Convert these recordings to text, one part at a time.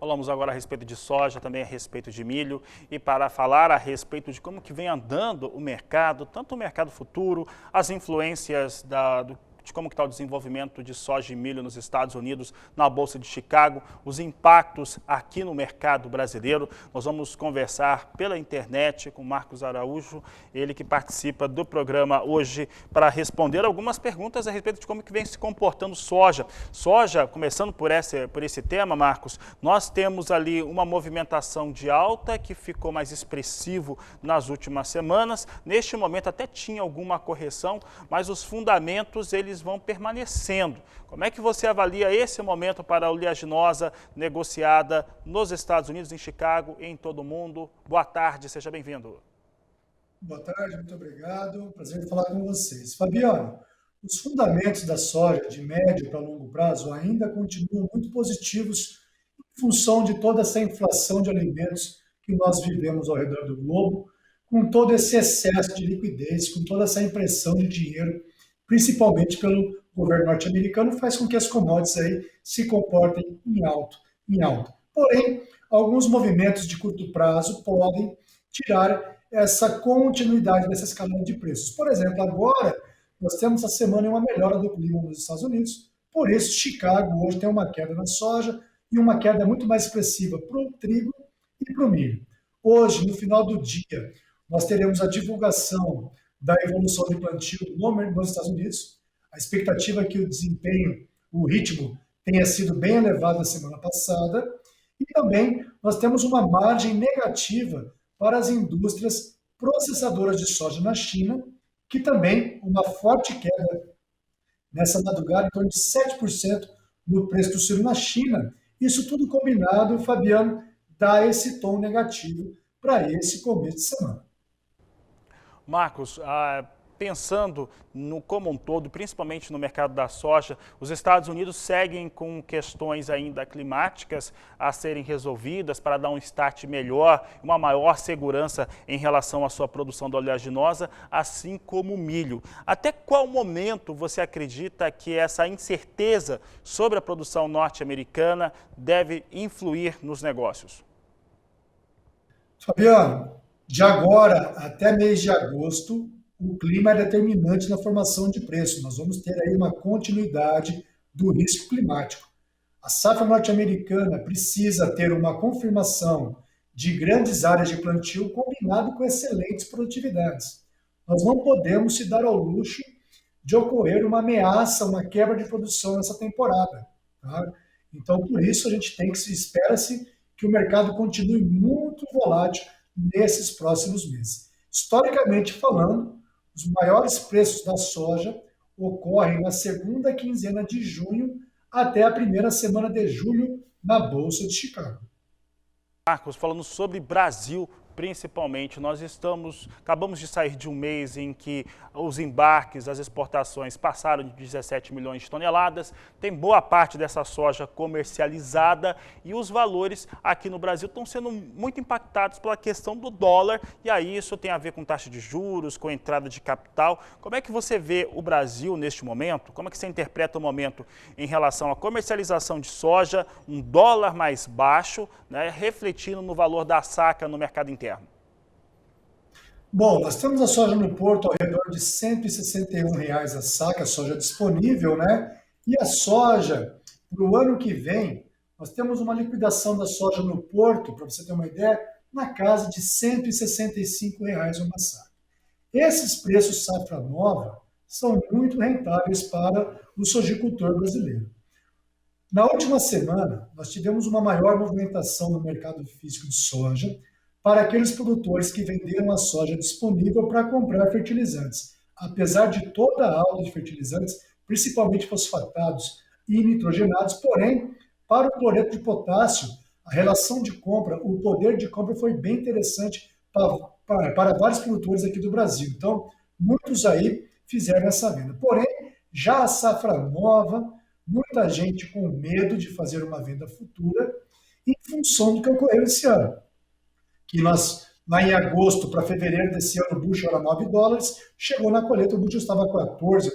Falamos agora a respeito de soja, também a respeito de milho e para falar a respeito de como que vem andando o mercado, tanto o mercado futuro, as influências de como está o desenvolvimento de soja e milho nos Estados Unidos, na Bolsa de Chicago, os impactos aqui no mercado brasileiro. Nós vamos conversar pela internet com Marcos Araújo, ele que participa do programa hoje para responder algumas perguntas a respeito de como que vem se comportando soja. Soja, começando por esse tema, Marcos, nós temos ali uma movimentação de alta que ficou mais expressivo nas últimas semanas. Neste momento até tinha alguma correção, mas os fundamentos eles vão permanecendo. Como é que você avalia esse momento para a oleaginosa negociada nos Estados Unidos, em Chicago e em todo o mundo? Boa tarde, seja bem-vindo. Boa tarde, muito obrigado. Prazer em falar com vocês. Fabiano, os fundamentos da soja de médio para longo prazo ainda continuam muito positivos em função de toda essa inflação de alimentos que nós vivemos ao redor do globo, com todo esse excesso de liquidez, com toda essa impressão de dinheiro, principalmente pelo governo norte-americano, faz com que as commodities aí se comportem em alta. Porém, alguns movimentos de curto prazo podem tirar essa continuidade dessa escalada de preços. Por exemplo, agora nós temos essa semana uma melhora do clima nos Estados Unidos, por isso Chicago hoje tem uma queda na soja e uma queda muito mais expressiva para o trigo e para o milho. Hoje, no final do dia, nós teremos a divulgação da evolução de plantio nos Estados Unidos. A expectativa é que o desempenho, o ritmo, tenha sido bem elevado na semana passada. E também nós temos uma margem negativa para as indústrias processadoras de soja na China, que também uma forte queda nessa madrugada, em torno de 7% no preço do suíno na China. Isso tudo combinado, Fabiano, dá esse tom negativo para esse começo de semana. Marcos, pensando no como um todo, principalmente no mercado da soja, os Estados Unidos seguem com questões ainda climáticas a serem resolvidas para dar um start melhor, uma maior segurança em relação à sua produção da oleaginosa, assim como o milho. Até qual momento você acredita que essa incerteza sobre a produção norte-americana deve influir nos negócios? Fabiano, de agora até mês de agosto, o clima é determinante na formação de preço. Nós vamos ter aí uma continuidade do risco climático. A safra norte-americana precisa ter uma confirmação de grandes áreas de plantio combinado com excelentes produtividades. Nós não podemos se dar ao luxo de ocorrer uma ameaça, uma quebra de produção nessa temporada. Tá? Então, por isso, a gente tem que espera-se que o mercado continue muito volátil nesses próximos meses. Historicamente falando, os maiores preços da soja ocorrem na segunda quinzena de junho até a primeira semana de julho na Bolsa de Chicago. Marcos, falando sobre Brasil, principalmente, acabamos de sair de um mês em que os embarques, as exportações passaram de 17 milhões de toneladas, tem boa parte dessa soja comercializada e os valores aqui no Brasil estão sendo muito impactados pela questão do dólar e aí isso tem a ver com taxa de juros, com entrada de capital. Como é que você vê o Brasil neste momento? Como é que você interpreta o momento em relação à comercialização de soja, um dólar mais baixo, né, refletindo no valor da saca no mercado interno? Bom, nós temos a soja no porto ao redor de R$ 161 a saca, a soja disponível, né? E a soja, para o ano que vem, nós temos uma liquidação da soja no porto, para você ter uma ideia, na casa de R$ 165 uma saca. Esses preços safra nova são muito rentáveis para o sojicultor brasileiro. Na última semana, nós tivemos uma maior movimentação no mercado físico de soja para aqueles produtores que venderam a soja disponível para comprar fertilizantes. Apesar de toda a alta de fertilizantes, principalmente fosfatados e nitrogenados, porém, para o cloreto de potássio, a relação de compra, o poder de compra foi bem interessante para vários produtores aqui do Brasil. Então, muitos aí fizeram essa venda. Porém, já a safra nova, muita gente com medo de fazer uma venda futura em função do que ocorreu esse ano. Que nós, lá em agosto para fevereiro desse ano, o bushel era $9, chegou na colheita, o bushel estava $14.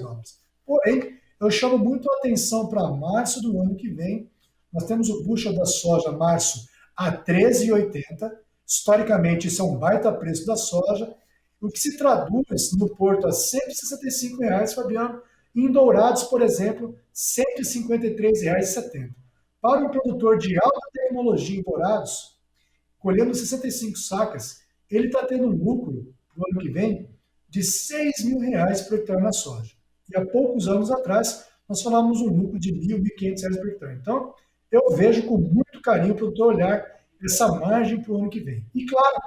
Porém, eu chamo muito a atenção para março do ano que vem, nós temos o bushel da soja março a 13,80. Historicamente, isso é um baita preço da soja, o que se traduz no porto a R$ 165, Fabiano, e em Dourados, por exemplo, R$ 153,70. Para um produtor de alta tecnologia em Dourados, colhendo 65 sacas, ele está tendo um lucro no ano que vem de R$ 6.000 por hectare na soja. E há poucos anos atrás, nós falávamos um lucro de R$ 1.500 por hectare. Então, eu vejo com muito carinho o produtor olhar essa margem para o ano que vem. E, claro,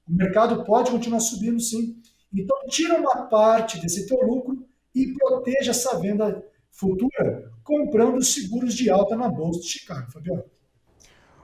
o mercado pode continuar subindo, sim. Então, tira uma parte desse teu lucro e proteja essa venda futura comprando seguros de alta na Bolsa de Chicago, Fabiano.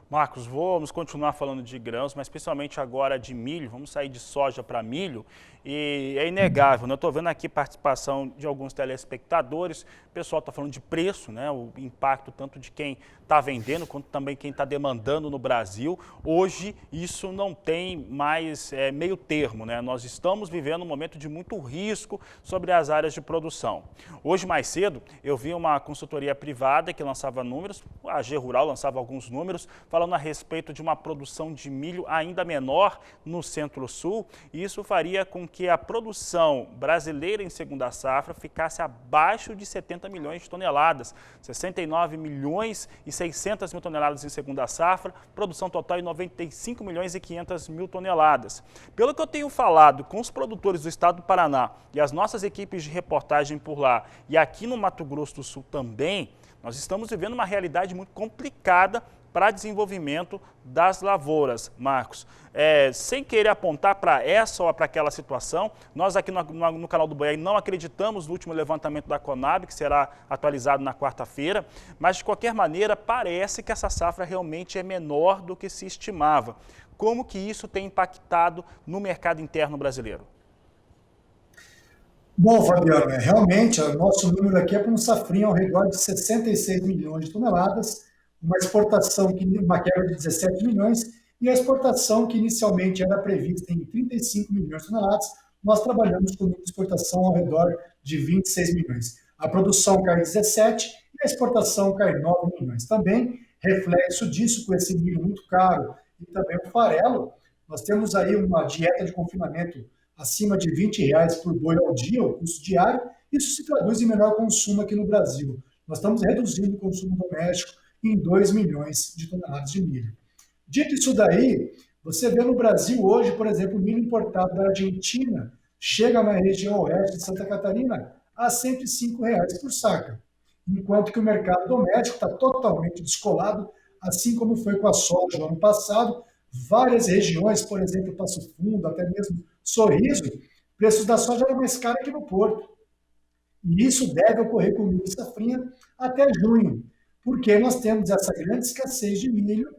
Marcos, vamos continuar falando de grãos, mas especialmente agora de milho. Vamos sair de soja para milho. E é inegável, né? Eu estou vendo aqui participação de alguns telespectadores. O pessoal está falando de preço, né? O impacto tanto de quem está vendendo quanto também quem está demandando no Brasil. Hoje isso não tem mais meio termo, né? Nós estamos vivendo um momento de muito risco sobre as áreas de produção. Hoje mais cedo eu vi uma consultoria privada que lançava números, a AG Rural lançava alguns números, falando a respeito de uma produção de milho ainda menor no Centro-Sul, e isso faria com que a produção brasileira em segunda safra ficasse abaixo de 70 milhões de toneladas, 69 milhões e 600 mil toneladas em segunda safra, produção total em 95 milhões e 500 mil toneladas. Pelo que eu tenho falado com os produtores do estado do Paraná e as nossas equipes de reportagem por lá, e aqui no Mato Grosso do Sul também, nós estamos vivendo uma realidade muito complicada para desenvolvimento das lavouras, Marcos. Sem querer apontar para essa ou para aquela situação, nós aqui no canal do Boi não acreditamos no último levantamento da Conab, que será atualizado na quarta-feira, mas de qualquer maneira parece que essa safra realmente é menor do que se estimava. Como que isso tem impactado no mercado interno brasileiro? Bom, Fabiano, realmente o nosso número aqui é para um safrinha ao redor de 66 milhões de toneladas, uma quebra de 17 milhões, e a exportação que inicialmente era prevista em 35 milhões de toneladas, nós trabalhamos com uma exportação ao redor de 26 milhões. A produção cai 17 e a exportação cai 9 milhões. Também, reflexo disso, com esse milho muito caro e também o farelo, nós temos aí uma dieta de confinamento acima de R$ 20 por boi ao dia, o custo diário, isso se traduz em menor consumo aqui no Brasil. Nós estamos reduzindo o consumo doméstico em 2 milhões de toneladas de milho. Dito isso daí, você vê no Brasil hoje, por exemplo, o milho importado da Argentina chega na região oeste de Santa Catarina a R$ 105 por saca, enquanto que o mercado doméstico está totalmente descolado, assim como foi com a soja no ano passado. Várias regiões, por exemplo, Passo Fundo, até mesmo Sorriso, preços da soja eram mais caros que no Porto. E isso deve ocorrer com o milho safrinha até junho, porque nós temos essa grande escassez de milho.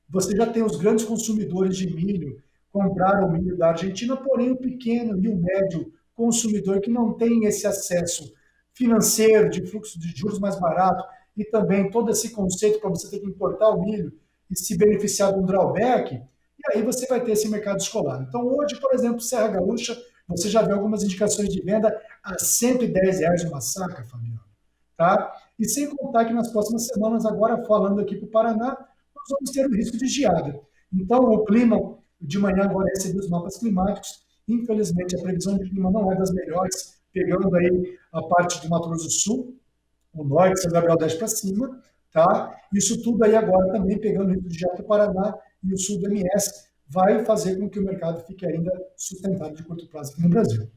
Você já tem os grandes consumidores de milho compraram o milho da Argentina, porém o pequeno e o médio consumidor que não tem esse acesso financeiro, de fluxo de juros mais barato, e também todo esse conceito para você ter que importar o milho e se beneficiar de um drawback, e aí você vai ter esse mercado descolado. Então hoje, por exemplo, Serra Gaúcha, você já vê algumas indicações de venda a R$ 110 uma saca, Fabiano. Tá? E sem contar que nas próximas semanas, agora falando aqui para o Paraná, nós vamos ter o risco de geada. Então, o clima, de manhã agora recebi os mapas climáticos, infelizmente a previsão de clima não é das melhores, pegando aí a parte do Mato Grosso do Sul, o norte, São Gabriel desce para cima, tá? Isso tudo aí agora também pegando o risco de geada do Paraná e o sul do MS, vai fazer com que o mercado fique ainda sustentável de curto prazo aqui no Brasil.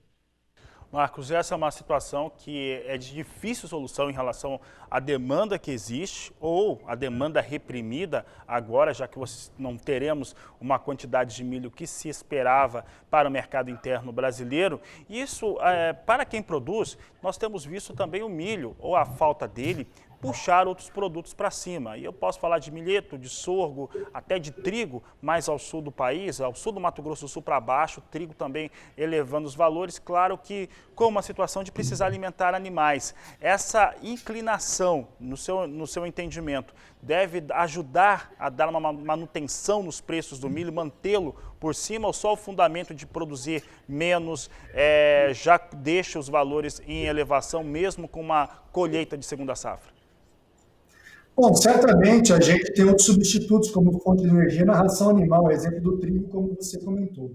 Marcos, essa é uma situação que é de difícil solução em relação à demanda que existe ou à demanda reprimida agora, já que não teremos uma quantidade de milho que se esperava para o mercado interno brasileiro. Isso, para quem produz, nós temos visto também o milho, ou a falta dele, puxar outros produtos para cima. E eu posso falar de milheto, de sorgo, até de trigo, mais ao sul do país, ao sul do Mato Grosso do Sul para baixo, trigo também elevando os valores, claro que com uma situação de precisar alimentar animais. Essa inclinação, no seu entendimento, deve ajudar a dar uma manutenção nos preços do milho, mantê-lo por cima, ou só o fundamento de produzir menos já deixa os valores em elevação, mesmo com uma colheita de segunda safra? Bom, certamente a gente tem outros substitutos como fonte de energia na ração animal, exemplo do trigo, como você comentou.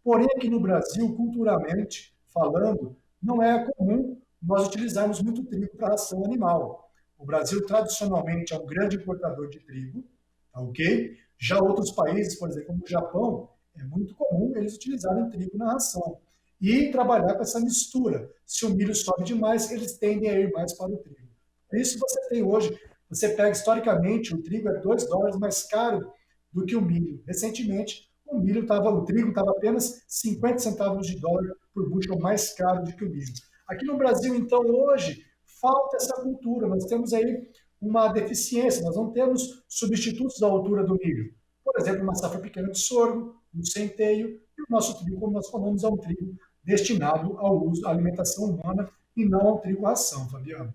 Porém, aqui no Brasil, culturalmente falando, não é comum nós utilizarmos muito trigo para ração animal. O Brasil, tradicionalmente, é um grande importador de trigo, tá ok? Já outros países, por exemplo, como o Japão, é muito comum eles utilizarem trigo na ração. E trabalhar com essa mistura. Se o milho sobe demais, eles tendem a ir mais para o trigo. Por isso você tem hoje, você pega historicamente, o trigo é $2 mais caro do que o milho. Recentemente, o trigo estava apenas 50 centavos de dólar por bushel mais caro do que o milho. Aqui no Brasil, então, hoje, falta essa cultura. Nós temos aí uma deficiência, nós não temos substitutos à altura do milho. Por exemplo, uma safra pequena de sorgo, um centeio, e o nosso trigo, como nós falamos, é um trigo destinado ao uso, à alimentação humana e não ao trigo ração, Fabiano.